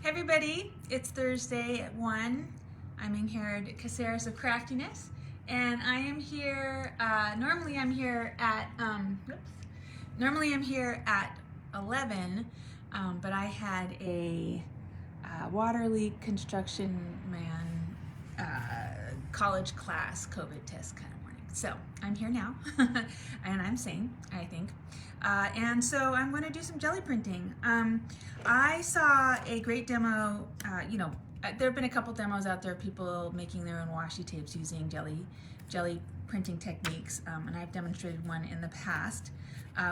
Hey everybody, it's Thursday at 1. I'm in here at Caceres of Craftiness, and I am here, normally I'm here at 11, but I had a water leak construction college class COVID test kind of morning. So I'm here now, and I'm sane, I think. And so I'm going to do some jelly printing. I saw a great demo, there have been a couple demos out there of people making their own washi tapes using jelly printing techniques, and I've demonstrated one in the past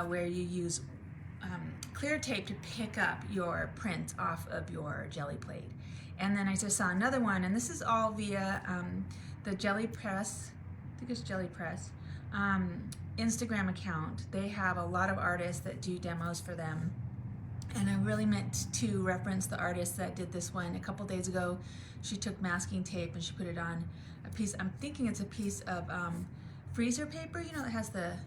where you use clear tape to pick up your print off of your jelly plate. And then I just saw another one, and this is all via the Geli Press, I think it's Geli Press, Instagram account. They have a lot of artists that do demos for them, and I really meant to reference the artist that did this one a couple days ago. She took masking tape and she put it on a piece, I'm thinking it's a piece of freezer paper, you know, that has the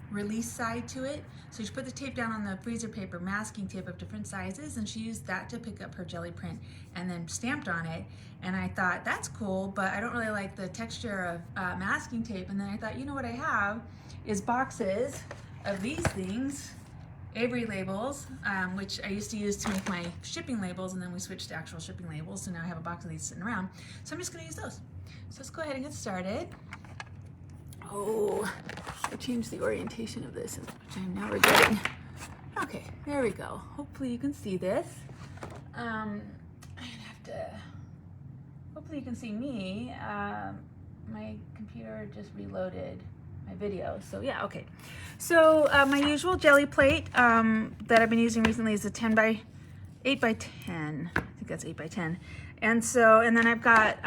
release side to it. So she put the tape down on the freezer paper, masking tape of different sizes, and she used that to pick up her jelly print and then stamped on it. And I thought, that's cool, but I don't really like the texture of masking tape. And then I thought, you know what I have is boxes of these things, Avery labels, which I used to use to make my shipping labels, and then we switched to actual shipping labels, so now I have a box of these sitting around. So I'm just gonna use those. So let's go ahead and get started. Oh, I changed the orientation of this, which I'm now regretting. Okay, there we go. Hopefully you can see this. Hopefully you can see me. My computer just reloaded my video, so yeah, okay. So my usual jelly plate that I've been using recently is a 8 by 10. I think that's 8 by 10. And then I've got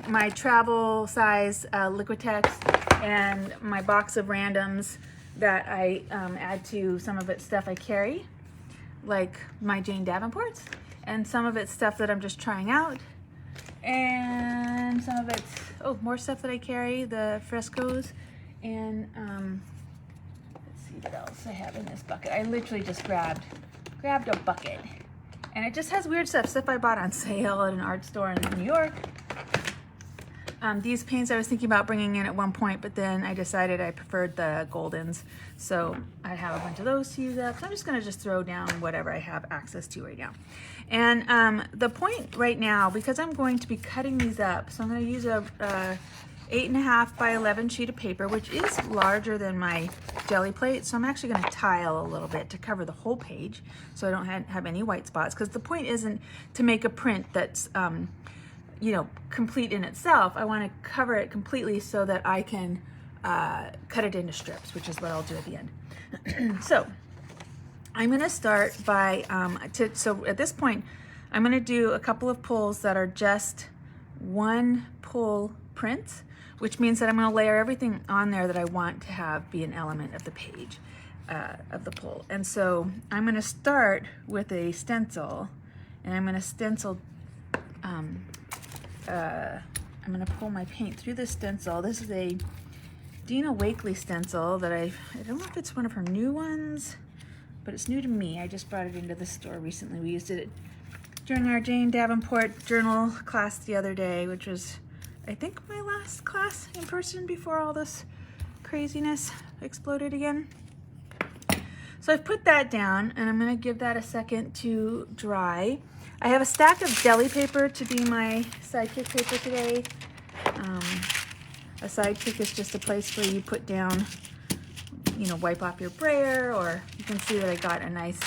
my travel size Liquitex and my box of randoms that I add to some of it's stuff I carry, like my Jane Davenports, and some of it's stuff that I'm just trying out, and some of it's, more stuff that I carry, the frescoes, and let's see what else I have in this bucket. I literally just grabbed a bucket, and it just has weird stuff I bought on sale at an art store in New York. These paints I was thinking about bringing in at one point, but then I decided I preferred the Goldens, so I have a bunch of those to use up. So I'm just going to just throw down whatever I have access to right now. And the point right now, because I'm going to be cutting these up, so I'm going to use a 8.5 by 11 sheet of paper, which is larger than my jelly plate. So I'm actually going to tile a little bit to cover the whole page so I don't have any white spots, because the point isn't to make a print that's complete in itself. I want to cover it completely so that I can cut it into strips, which is what I'll do at the end. So I'm going to start by, so at this point, I'm going to do a couple of pulls that are just one pull prints, which means that I'm going to layer everything on there that I want to have be an element of the page, of the pull. And so I'm going to start with a stencil, and I'm going to stencil, I'm going to pull my paint through the stencil. This is a Dina Wakely stencil that I don't know if it's one of her new ones, but it's new to me. I just brought it into the store recently. We used it during our Jane Davenport journal class the other day, which was, I think, my last class in person before all this craziness exploded again. So I've put that down, and I'm going to give that a second to dry. I have a stack of deli paper to be my sidekick paper today. A sidekick is just a place where you put down, wipe off your brayer, or you can see that I got a nice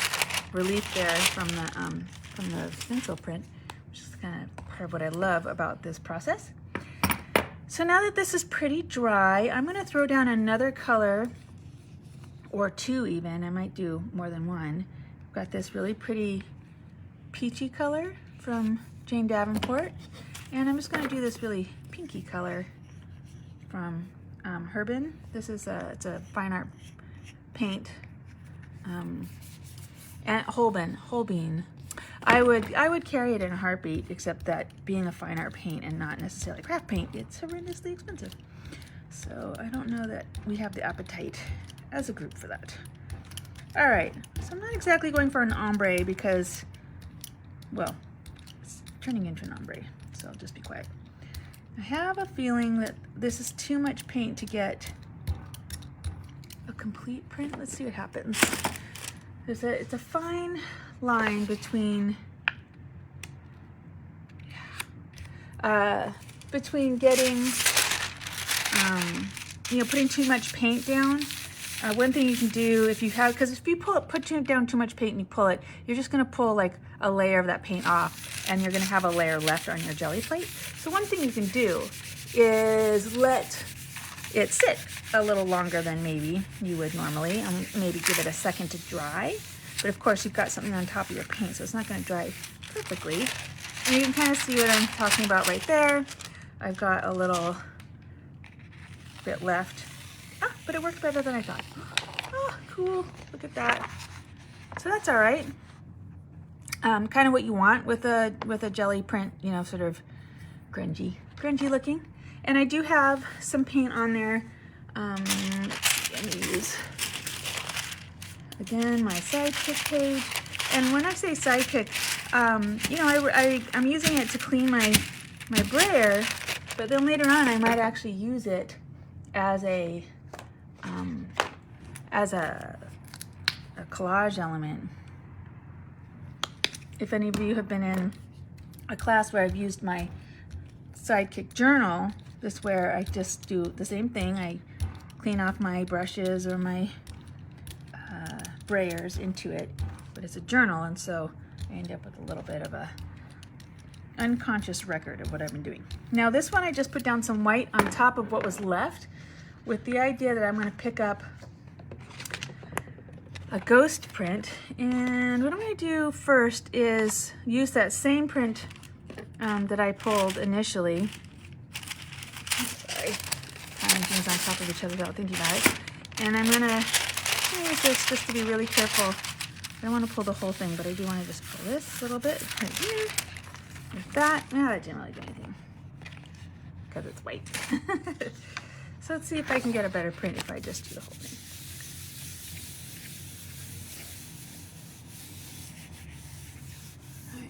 relief there from the stencil print, which is kind of part of what I love about this process. So now that this is pretty dry, I'm going to throw down another color, or two even. I might do more than one. I've got this really pretty peachy color from Jane Davenport, and I'm just going to do this really pinky color from Herbin. This is it's a fine art paint, and Holbein. I would carry it in a heartbeat, except that being a fine art paint and not necessarily craft paint, it's horrendously expensive. So I don't know that we have the appetite as a group for that. All right, so I'm not exactly going for an ombre because well, it's turning into an ombre, so I'll just be quiet. I have a feeling that this is too much paint to get a complete print. Let's see what happens. It's a fine line between getting, you know, putting too much paint down. One thing you can do if you have, because if you put down too much paint and you pull it, you're just going to pull like a layer of that paint off, and you're going to have a layer left on your Geli plate. So one thing you can do is let it sit a little longer than maybe you would normally, and maybe give it a second to dry. But of course, you've got something on top of your paint, so it's not going to dry perfectly. And you can kind of see what I'm talking about right there. I've got a little bit left. Ah, but it worked better than I thought. Oh, cool. Look at that. So that's all right. Kind of what you want with a Geli print, you know, sort of grungy looking. And I do have some paint on there. Let me use, again, my Sidekick page. And when I say Sidekick, you know, I'm using it to clean my brayer, but then later on I might actually use it as a collage element. If any of you have been in a class where I've used my Sidekick journal, this is where I just do the same thing. I clean off my brushes or my brayers into it, but it's a journal, and so I end up with a little bit of a unconscious record of what I've been doing. Now this one I just put down some white on top of what was left, with the idea that I'm going to pick up a ghost print. And what I'm going to do first is use that same print that I pulled initially. Sorry, tying things on top of each other without thinking about it. And I'm going to use this just to be really careful. I don't want to pull the whole thing, but I do want to just pull this a little bit right here. Like that. Nah, that didn't really do anything because it's white. So let's see if I can get a better print if I just do the whole thing.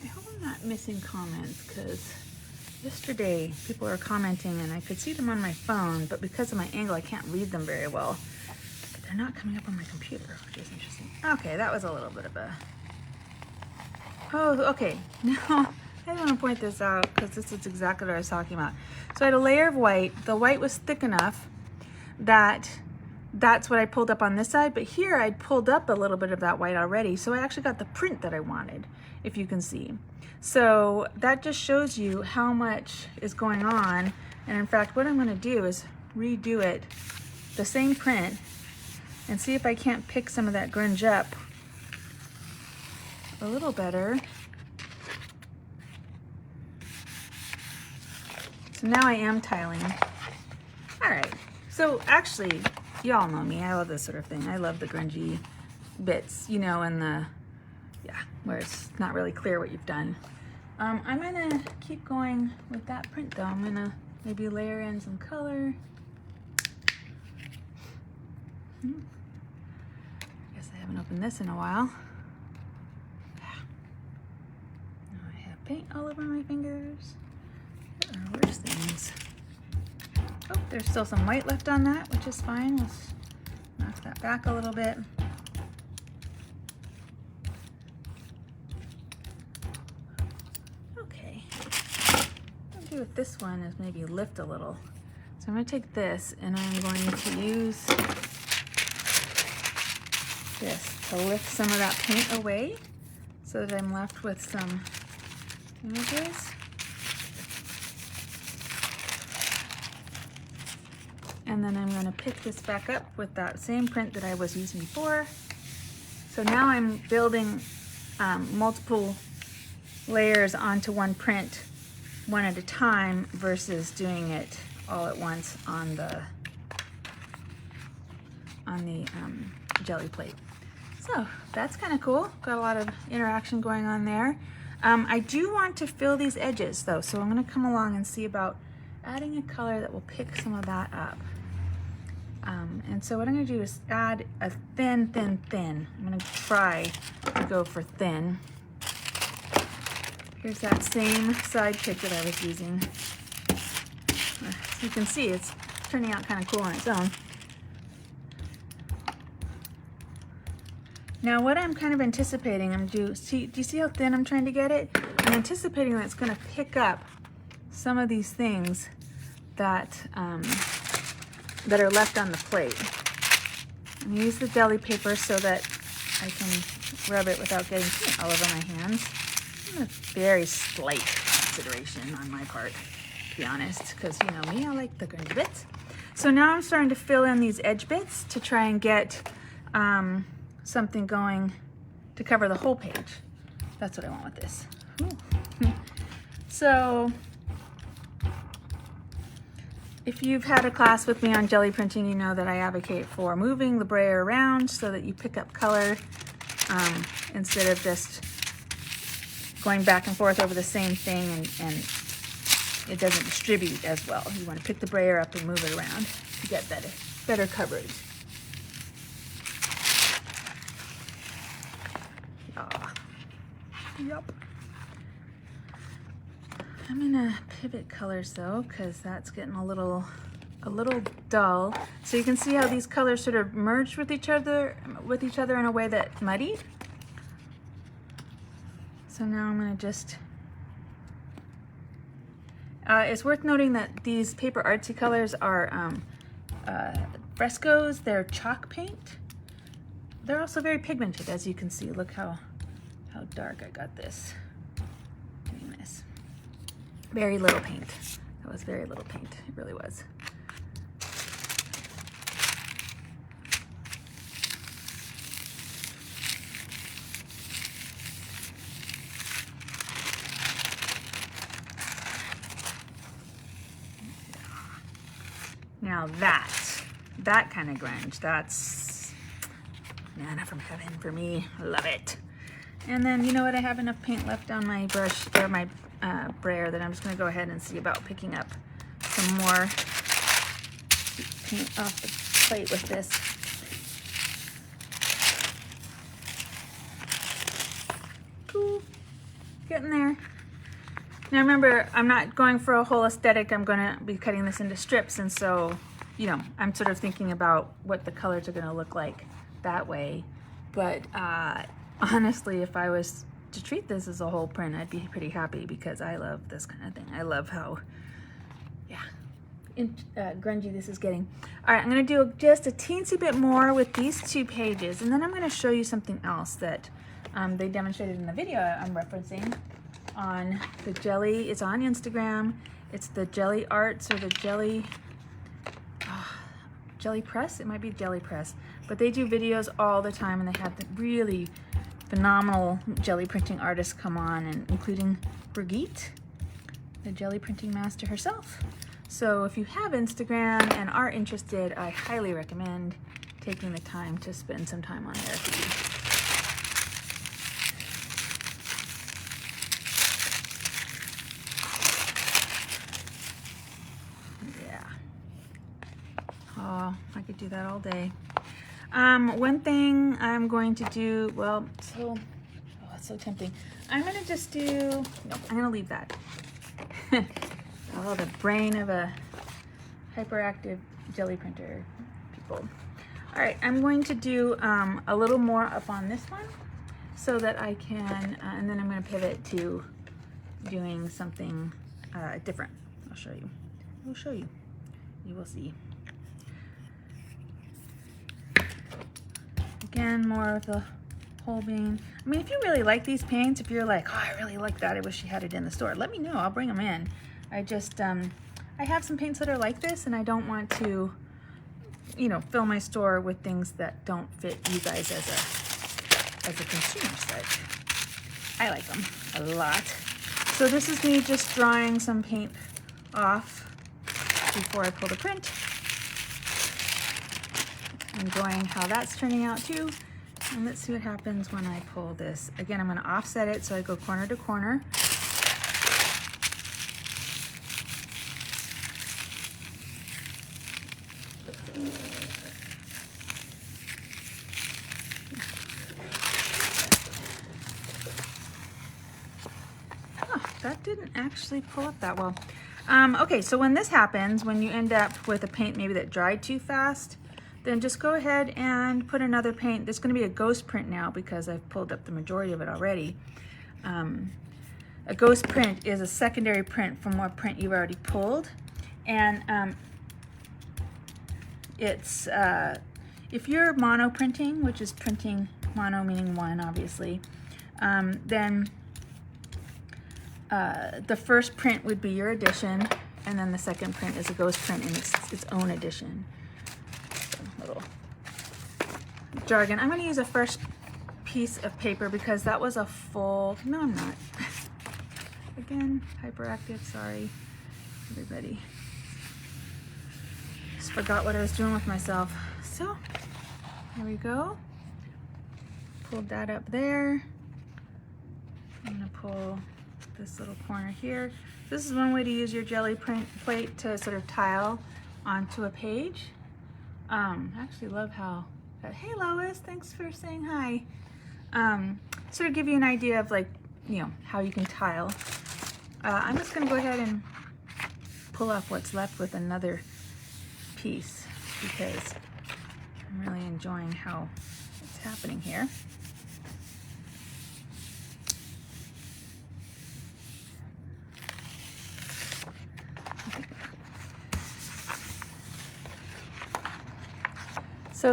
I hope I'm not missing comments, because yesterday people were commenting and I could see them on my phone, but because of my angle I can't read them very well. But they're not coming up on my computer, which is interesting. Okay, that was a little bit of a... Oh, okay. Now, I want to point this out because this is exactly what I was talking about. So I had a layer of white. The white was thick enough that that's what I pulled up on this side, but here I'd pulled up a little bit of that white already, so I actually got the print that I wanted, if you can see. So that just shows you how much is going on. And in fact, what I'm going to do is redo it, the same print, and see if I can't pick some of that grunge up a little better. So now I am tiling. All right, so actually, you all know me, I love this sort of thing. I love the grungy bits, you know, and the, yeah, where it's not really clear what you've done. I'm gonna keep going with that print though. I'm gonna maybe layer in some color. I guess I haven't opened this in a while. Now I have paint all over my fingers. There are worse things. Oh, there's still some white left on that, which is fine. Let's knock that back a little bit. Okay. What I'll do with this one is maybe lift a little. So I'm going to take this and I'm going to use this to lift some of that paint away so that I'm left with some images. And then I'm going to pick this back up with that same print that I was using before. So now I'm building multiple layers onto one print, one at a time, versus doing it all at once on the Geli plate. So that's kind of cool. Got a lot of interaction going on there. I do want to fill these edges though, so I'm going to come along and see about adding a color that will pick some of that up. And so what I'm going to do is add a thin. I'm going to try to go for thin. Here's that same side pick that I was using. You can see it's turning out kind of cool on its own. Now what I'm kind of anticipating, do you see how thin I'm trying to get it? I'm anticipating that it's going to pick up some of these things that, that are left on the plate. I'm going to use the deli paper so that I can rub it without getting paint all over my hands. A very slight consideration on my part, to be honest, because you know me, I like the grungy bits. So now I'm starting to fill in these edge bits to try and get something going to cover the whole page. That's what I want with this. So if you've had a class with me on jelly printing, you know that I advocate for moving the brayer around so that you pick up color instead of just going back and forth over the same thing and it doesn't distribute as well. You want to pick the brayer up and move it around to get better coverage. Yep. I'm gonna pivot colors though, because that's getting a little dull. So you can see how these colors sort of merged with each other in a way that's muddied. So now I'm gonna just, it's worth noting that these paper artsy colors are frescoes, they're chalk paint. They're also very pigmented, as you can see. Look how dark I got this, doing this. Very little paint. That was very little paint, it really was. Now that kind of grunge, that's manna from heaven for me. I love it. And then you know what? I have enough paint left on my brush or my brayer that I'm just going to go ahead and see about picking up some more paint off the plate with this. Cool. Getting there. Now remember, I'm not going for a whole aesthetic. I'm going to be cutting this into strips, and so, you know, I'm sort of thinking about what the colors are going to look like that way. But honestly, if I was to treat this as a whole print, I'd be pretty happy because I love this kind of thing. I love how, yeah, grungy this is getting. All right, I'm going to do just a teensy bit more with these 2 pages, and then I'm going to show you something else that they demonstrated in the video I'm referencing on the Geli. It's on Instagram. It's the Geli Arts or the Geli Press. It might be Geli Press, but they do videos all the time, and they have the really phenomenal jelly printing artists come on, and including Brigitte, the jelly printing master herself. So if you have Instagram and are interested, I highly recommend taking the time to spend some time on there. Oh, I could do that all day. One thing I'm going to do, well, it's so tempting. I'm gonna just do, nope, I'm gonna leave that. Oh, the brain of a hyperactive jelly printer people. All right, I'm going to do a little more up on this one so that I can, and then I'm gonna pivot to doing something different. I'll show you. I'll show you. You will see. Again, more of the whole bean. I mean, if you really like these paints, if you're like, oh, I really like that, I wish you had it in the store, let me know, I'll bring them in. I just, I have some paints that are like this, and I don't want to, you know, fill my store with things that don't fit you guys as a consumer set. I like them a lot. So this is me just drying some paint off before I pull the print. Enjoying how that's turning out too. And let's see what happens when I pull this. Again, I'm going to offset it so I go corner to corner. that didn't actually pull up that well. Okay, so when this happens, when you end up with a paint maybe that dried too fast, then just go ahead and put another paint. There's going to be a ghost print now because I've pulled up the majority of it already. A ghost print is a secondary print from what print you've already pulled. And it's, if you're mono printing, which is printing mono meaning one, obviously, then the first print would be your edition, and then the second print is a ghost print in its own edition. So, little jargon. I'm going to use a first piece of paper because that was a full, no I'm not. Again, hyperactive, sorry, everybody. Just forgot what I was doing with myself. So, here we go. Pulled that up there. I'm gonna pull this little corner here. This is one way to use your Geli print plate to sort of tile onto a page. I actually love how, hey Lois, thanks for saying hi. Sort of give you an idea of like, you know, how you can tile. I'm just gonna go ahead and pull off what's left with another piece because I'm really enjoying how it's happening here.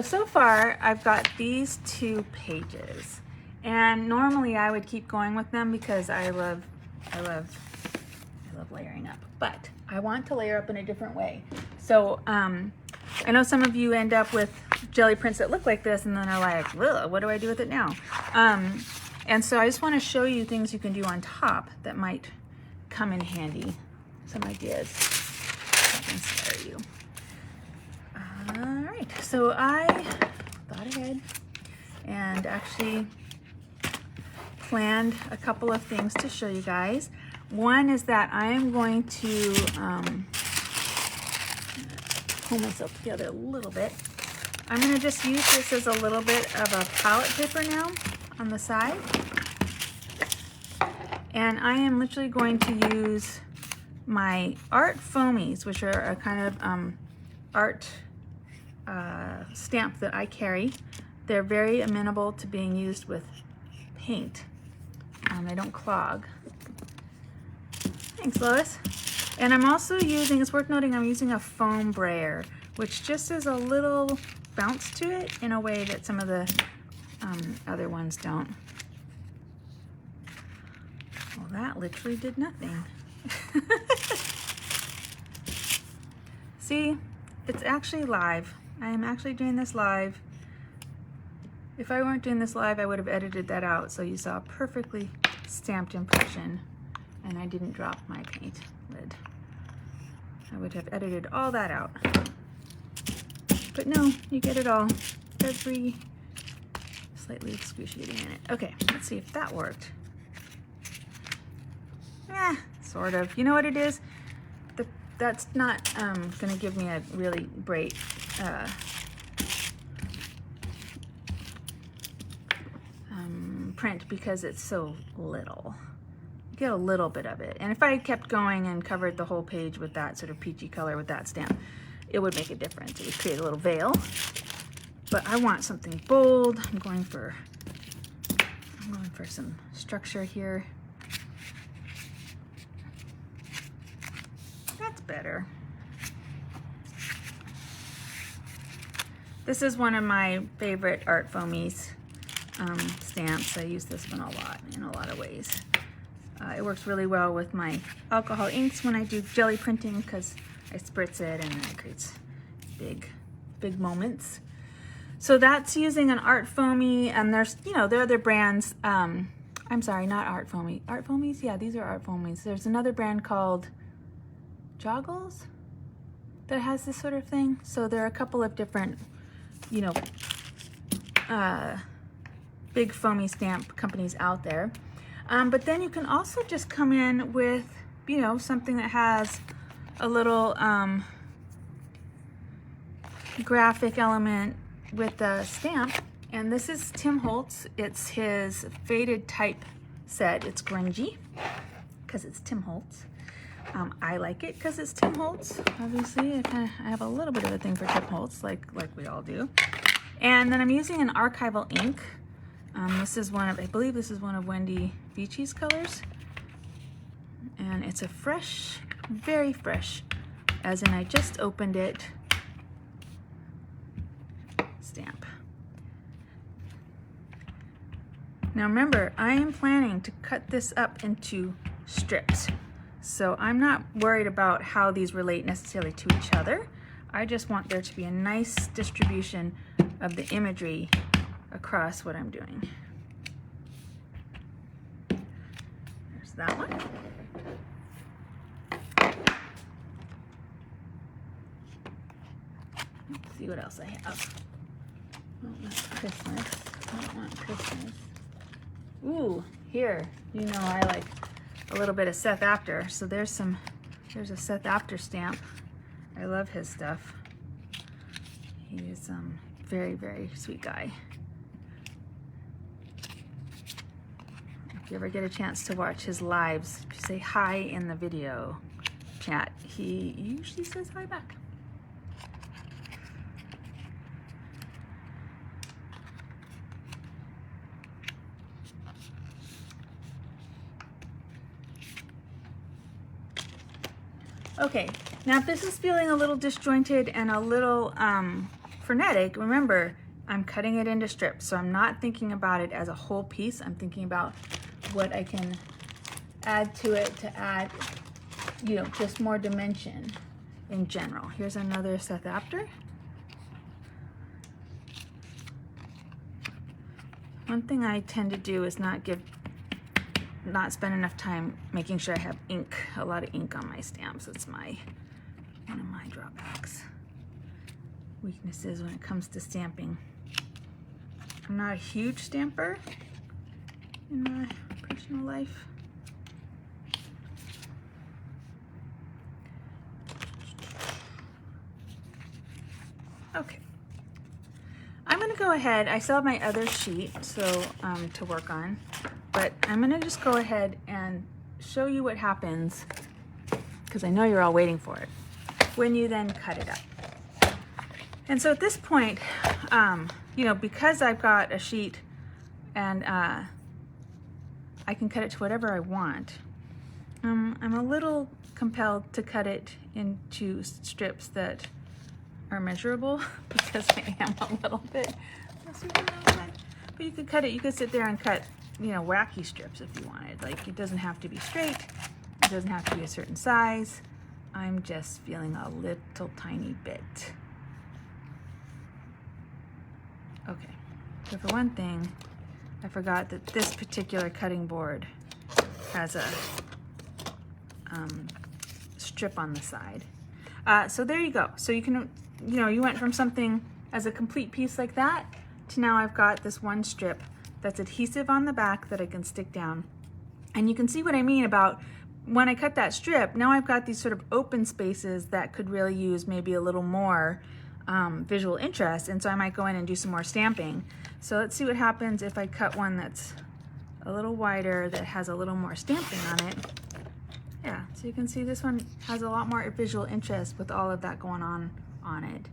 So far I've got these 2 pages, and normally I would keep going with them because I love layering up, but I want to layer up in a different way. So I know some of you end up with Geli prints that look like this and then are like, what do I do with it now? And so I just want to show you things you can do on top that might come in handy, some ideas that can inspire you. All right, so I thought ahead and actually planned a couple of things to show you guys. One is that I am going to pull myself together a little bit. I'm going to just use this as a little bit of a palette paper now on the side. And I am literally going to use my art foamies, which are a kind of art stamp that I carry. They're very amenable to being used with paint. They don't clog. Thanks, Lois. And I'm also using, it's worth noting, I'm using a foam brayer, which just has a little bounce to it in a way that some of the other ones don't. Well, that literally did nothing. See, it's actually live. I am actually doing this live. If I weren't doing this live, I would have edited that out so you saw a perfectly stamped impression and I didn't drop my paint lid. I would have edited all that out. But no, you get it all. Every slightly excruciating minute. Okay, let's see if that worked. Sort of. You know what it is? That's not gonna give me a really great print because it's so little. You get a little bit of it. And if I kept going and covered the whole page with that sort of peachy color with that stamp, it would make a difference. It would create a little veil. But I want something bold. I'm going for some structure here. That's better. This is one of my favorite art foamies stamps. I use this one a lot in a lot of ways. It works really well with my alcohol inks when I do Geli printing because I spritz it and it creates big moments. So that's using an art foamy, and there's, you know, there are other brands. I'm sorry, not art foamy. Art foamies? Yeah, these are art foamies. There's another brand called Joggles that has this sort of thing. So there are a couple of different, you know, big foamy stamp companies out there. But then you can also just come in with, you know, something that has a little graphic element with the stamp. And this is Tim Holtz. It's his faded type set. It's grungy because it's Tim Holtz. I like it because it's Tim Holtz. Obviously, I have a little bit of a thing for Tim Holtz, like we all do. And then I'm using an Archival Ink. This is one of, I believe this is one of Wendy Beachy's colors. And it's a fresh, very fresh, as in I just opened it, stamp. Now remember, I am planning to cut this up into strips. So I'm not worried about how these relate necessarily to each other. I just want there to be a nice distribution of the imagery across what I'm doing. There's that one. Let's see what else I have. Oh, that's Christmas. I don't want Christmas. Ooh, here, you know I like a little bit of Seth Apter. So there's a Seth Apter stamp. I love his stuff. He's very, very sweet guy. If you ever get a chance to watch his lives, say hi in the video chat. He usually says hi back. Okay, now if this is feeling a little disjointed and a little frenetic, remember, I'm cutting it into strips, so I'm not thinking about it as a whole piece. I'm thinking about what I can add to it to add, you know, just more dimension in general. Here's another Seth Apter. One thing I tend to do is not spend enough time making sure I have ink, a lot of ink on my stamps. It's one of my drawbacks, weaknesses when it comes to stamping. I'm not a huge stamper in my personal life. Okay. I'm gonna go ahead, I still have my other sheet to work on, but I'm gonna just go ahead and show you what happens, because I know you're all waiting for it, when you then cut it up. And so at this point, you know, because I've got a sheet and I can cut it to whatever I want, I'm a little compelled to cut it into strips that are measurable because I am a little bit, but you could cut it, you could sit there and cut, you know, wacky strips if you wanted. Like, it doesn't have to be straight, it doesn't have to be a certain size. I'm just feeling a little tiny bit. Okay, so for one thing, I forgot that this particular cutting board has a strip on the side. So there you go. So you can, you know, you went from something as a complete piece like that to now I've got this one strip that's adhesive on the back that I can stick down. And you can see what I mean about when I cut that strip, now I've got these sort of open spaces that could really use maybe a little more visual interest, and so I might go in and do some more stamping. So let's see what happens if I cut one that's a little wider that has a little more stamping on it. Yeah, so you can see this one has a lot more visual interest with all of that going on it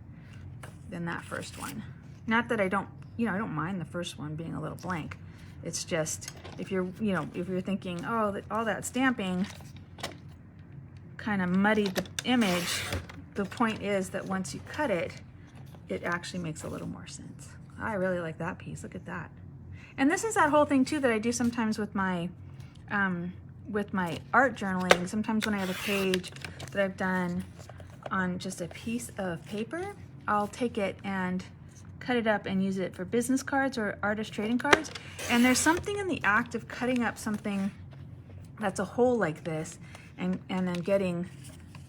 than that first one. Not that I don't, you know, I don't mind the first one being a little blank. It's just, if you're, you know, if you're thinking, oh, all that stamping kind of muddied the image, the point is that once you cut it, it actually makes a little more sense. I really like that piece, look at that. And this is that whole thing too that I do sometimes with my art journaling. Sometimes when I have a page that I've done on just a piece of paper, I'll take it and cut it up and use it for business cards or artist trading cards. And there's something in the act of cutting up something that's a whole like this and then getting,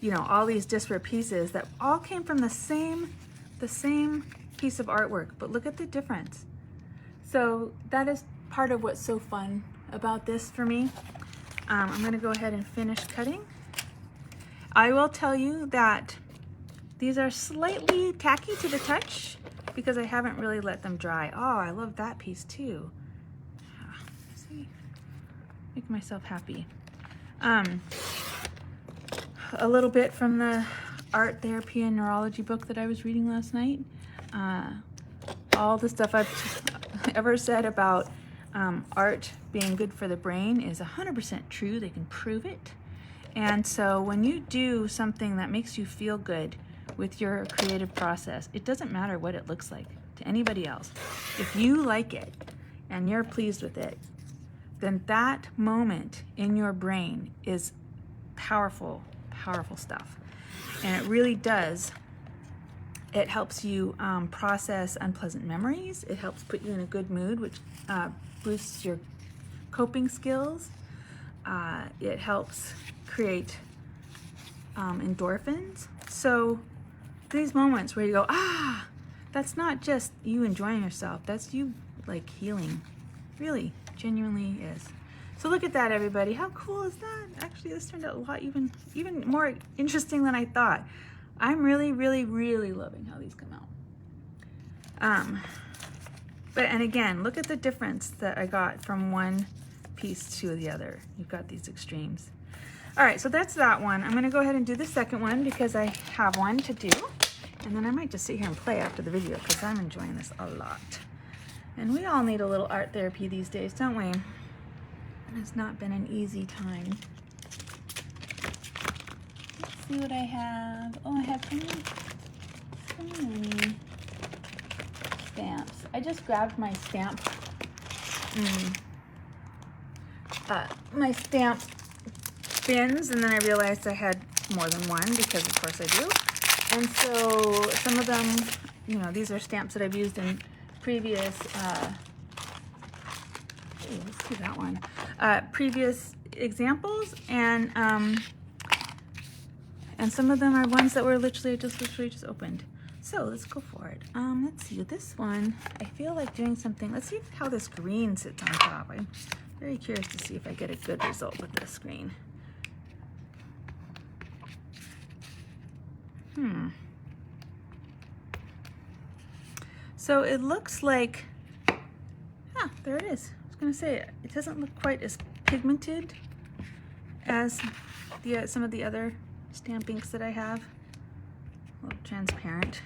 you know, all these disparate pieces that all came from the same piece of artwork, but look at the difference. So that is part of what's so fun about this for me. I'm gonna go ahead and finish cutting. I will tell you that these are slightly tacky to the touch because I haven't really let them dry. Oh, I love that piece too. See, make myself happy. A little bit from the art therapy and neurology book that I was reading last night. All the stuff I've ever said about art being good for the brain is 100% true. They can prove it. And so when you do something that makes you feel good with your creative process, it doesn't matter what it looks like to anybody else. If you like it and you're pleased with it, then that moment in your brain is powerful, powerful stuff. And it really does. It helps you process unpleasant memories. It helps put you in a good mood, which boosts your coping skills. It helps create endorphins. So these moments where you go, ah, that's not just you enjoying yourself. That's you like healing. Really, genuinely is. So look at that, everybody. How cool is that? Actually, this turned out a lot even more interesting than I thought. I'm really, really, really loving how these come out. And again, look at the difference that I got from one piece to the other. You've got these extremes. All right, so that's that one. I'm gonna go ahead and do the second one because I have one to do. And then I might just sit here and play after the video because I'm enjoying this a lot. And we all need a little art therapy these days, don't we? It's not been an easy time. Let's see what I have. Oh, I have so many stamps. I just grabbed my stamp, my stamp bins, and then I realized I had more than one because of course I do. And so some of them, you know, these are stamps that I've used in previous, let's do that one. Previous examples, and some of them are ones that were literally just opened. So let's go for it. Let's see, this one, I feel like doing something. Let's see how this green sits on top. I'm very curious to see if I get a good result with this green. So it looks like, there it is. I was gonna say, it doesn't look quite as pigmented as some of the other stamp inks that I have. A little transparent,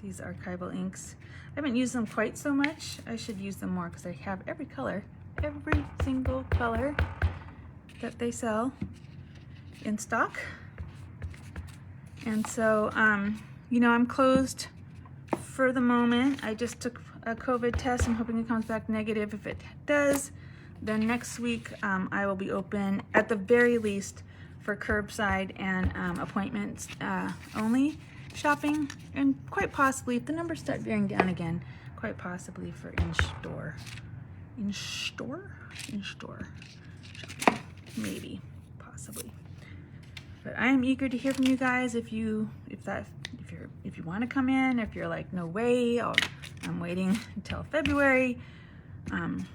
these Archival inks. I haven't used them quite so much. I should use them more because I have every color, every single color that they sell in stock. And so, you know, I'm closed for the moment. I just took a COVID test. I'm hoping it comes back negative. If it does, then next week I will be open at the very least for curbside and appointments only shopping, and quite possibly, if the numbers start veering down again, quite possibly for in-store shopping, maybe, possibly. But I am eager to hear from you guys if you want to come in, if you're like, no way, I'm waiting until February. You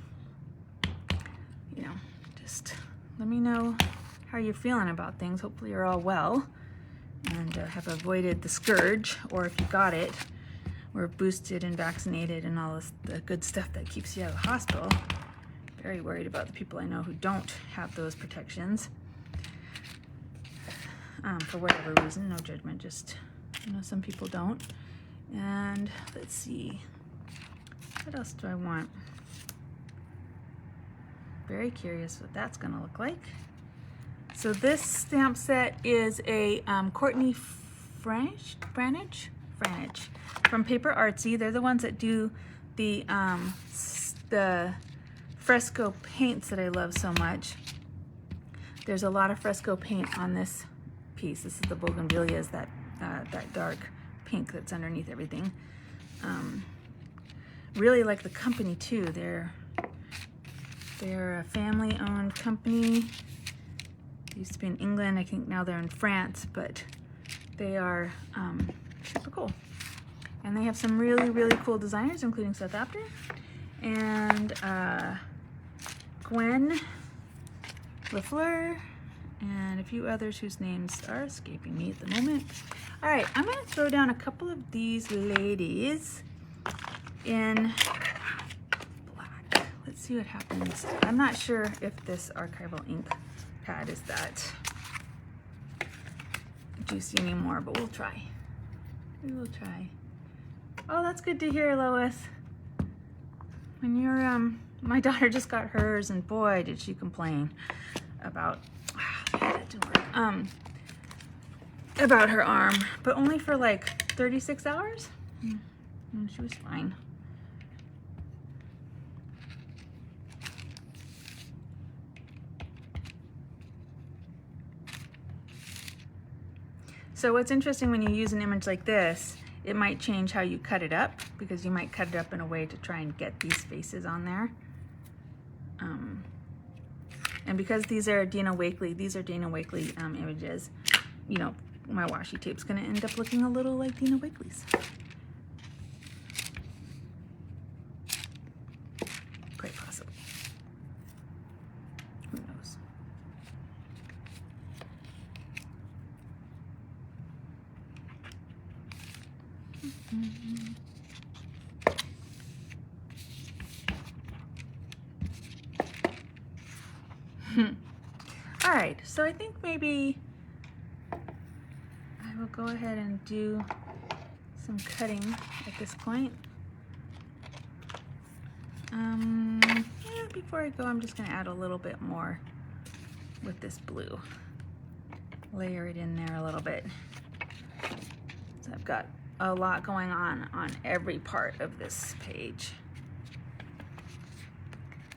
know, just let me know how you're feeling about things. Hopefully you're all well and have avoided the scourge, or if you got it, we're boosted and vaccinated and all this, the good stuff that keeps you out of the hospital. Very worried about the people I know who don't have those protections. For whatever reason, no judgment, just, you know, some people don't. And let's see, what else do I want? Very curious what that's gonna look like. So this stamp set is a Courtney Franich from Paper Artsy. They're the ones that do the fresco paints that I love so much. There's a lot of fresco paint on this piece. This is the bougainvilleas, that dark pink that's underneath everything. Really like the company too. They're a family-owned company. They used to be in England. I think now they're in France, but they are super cool. And they have some really, really cool designers, including Seth Apter and Gwen LaFleur, and a few others whose names are escaping me at the moment. All right, I'm gonna throw down a couple of these ladies in black. Let's see what happens. I'm not sure if this Archival ink pad is that juicy anymore, but we'll try. We will try. Oh, that's good to hear, Lois. When you're, my daughter just got hers, and boy, did she complain about, that didn't work. About her arm, but only for like 36 hours. And she was fine. So what's interesting when you use an image like this, it might change how you cut it up, because you might cut it up in a way to try and get these faces on there. And because these are Dana Wakley, images, you know, my washi tape's gonna end up looking a little like Dana Wakley's. Quite possibly. Who knows? All right, so I think maybe I will go ahead and do some cutting at this point. Before I go, I'm just gonna add a little bit more with this blue. Layer it in there a little bit. So I've got a lot going on every part of this page.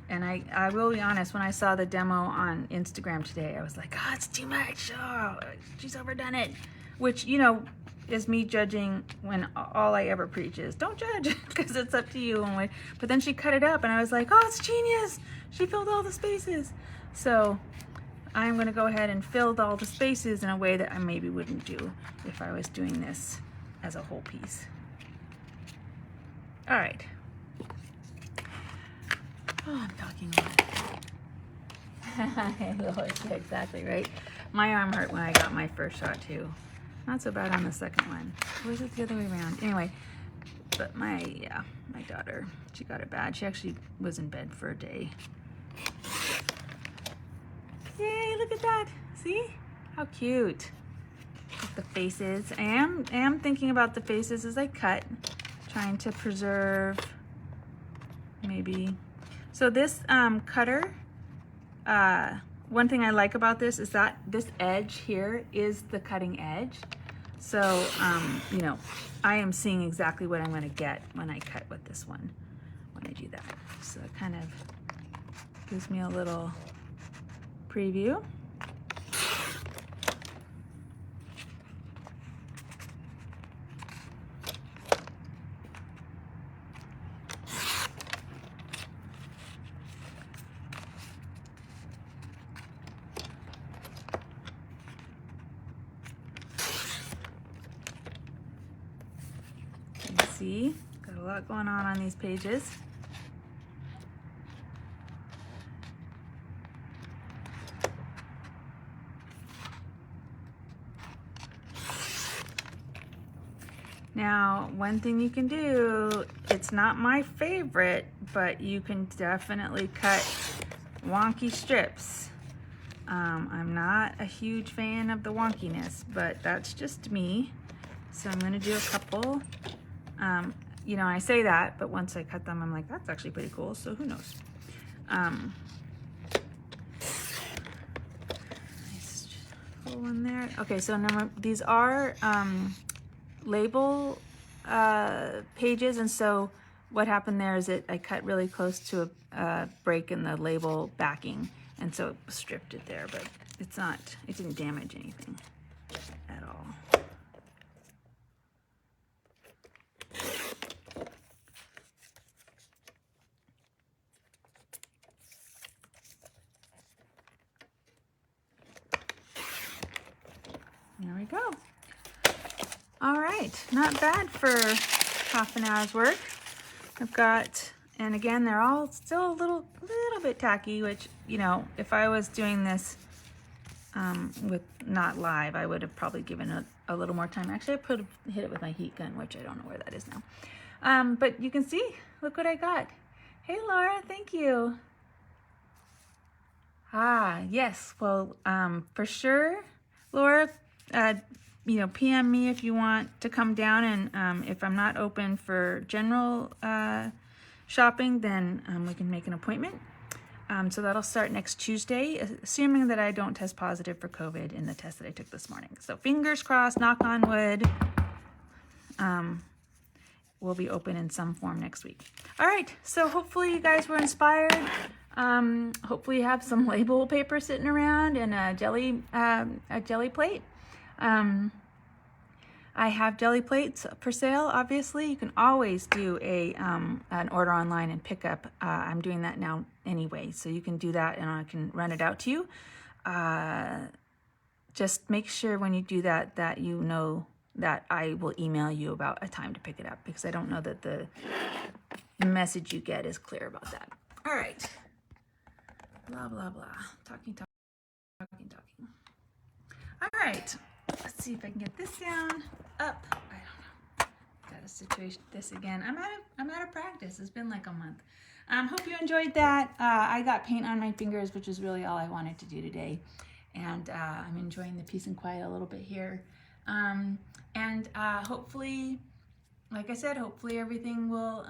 And I will be honest, when I saw the demo on Instagram today, I was like, oh, it's too much. Oh, she's overdone it. Which, you know, is me judging when all I ever preach is don't judge, because it's up to you. But then she cut it up and I was like, oh, it's genius. She filled all the spaces. So I'm going to go ahead and fill all the spaces in a way that I maybe wouldn't do if I was doing this as a whole piece. All right. Oh, I'm talking a lot. Yeah, exactly, right? My arm hurt when I got my first shot too. Not so bad on the second one. Or was it the other way around? Anyway, but my daughter, she got it bad. She actually was in bed for a day. Yay, look at that. See? How cute. With the faces. I am thinking about the faces as I cut, trying to preserve maybe. So this cutter, one thing I like about this is that this edge here is the cutting edge. So, you know, I am seeing exactly what I'm going to get when I cut with this one, when I do that. So it kind of gives me a little preview. See, got a lot going on these pages. Now, one thing you can do, it's not my favorite, but you can definitely cut wonky strips. I'm not a huge fan of the wonkiness, but that's just me. So I'm gonna do a couple. You know, I say that, but once I cut them, I'm like, that's actually pretty cool, so who knows? Nice pull in there. Okay, so now these are label pages, and so what happened there is I cut really close to a break in the label backing, and so it stripped it there, but it's not, it didn't damage anything at all. There we go. All right, not bad for half an hour's work. I've got, and again, they're all still a little bit tacky, which, you know, if I was doing this with not live, I would have probably given it a little more time. Actually, I hit it with my heat gun, which I don't know where that is now. But you can see, look what I got. Hey, Laura, thank you. Yes. Well, for sure, Laura, PM me if you want to come down, and if I'm not open for general shopping, then we can make an appointment. So that'll start next Tuesday, assuming that I don't test positive for COVID in the test that I took this morning. So fingers crossed, knock on wood, we'll be open in some form next week. All right, so hopefully you guys were inspired. Hopefully you have some label paper sitting around and a jelly plate. I have jelly plates for sale, obviously. You can always do an order online and pick up. I'm doing that now anyway, so you can do that and I can run it out to you. Just make sure when you do that that you know that I will email you about a time to pick it up, because I don't know that the message you get is clear about that. All right. Blah, blah, blah. Talking. All right. Let's see if I can get this down, up. I don't know. Got a situation. This again. I'm out of practice. It's been like a month. Hope you enjoyed that. I got paint on my fingers, which is really all I wanted to do today. And I'm enjoying the peace and quiet a little bit here. Hopefully, like I said, hopefully everything will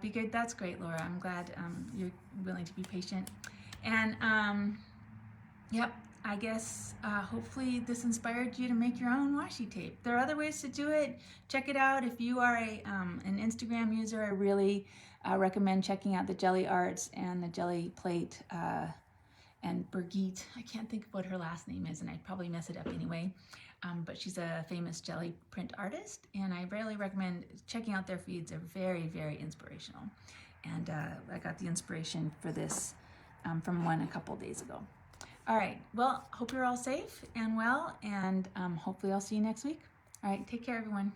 be good. That's great, Laura. I'm glad you're willing to be patient. And yep, I guess hopefully this inspired you to make your own washi tape. There are other ways to do it. Check it out. If you are an Instagram user, I really recommend checking out the Jelly Arts and the Jelly Plate and Birgit. I can't think of what her last name is, and I'd probably mess it up anyway. But she's a famous jelly print artist, and I really recommend checking out their feeds. They're very, very inspirational. And I got the inspiration for this from one a couple days ago. All right, well, hope you're all safe and well, and hopefully I'll see you next week. All right, take care, everyone.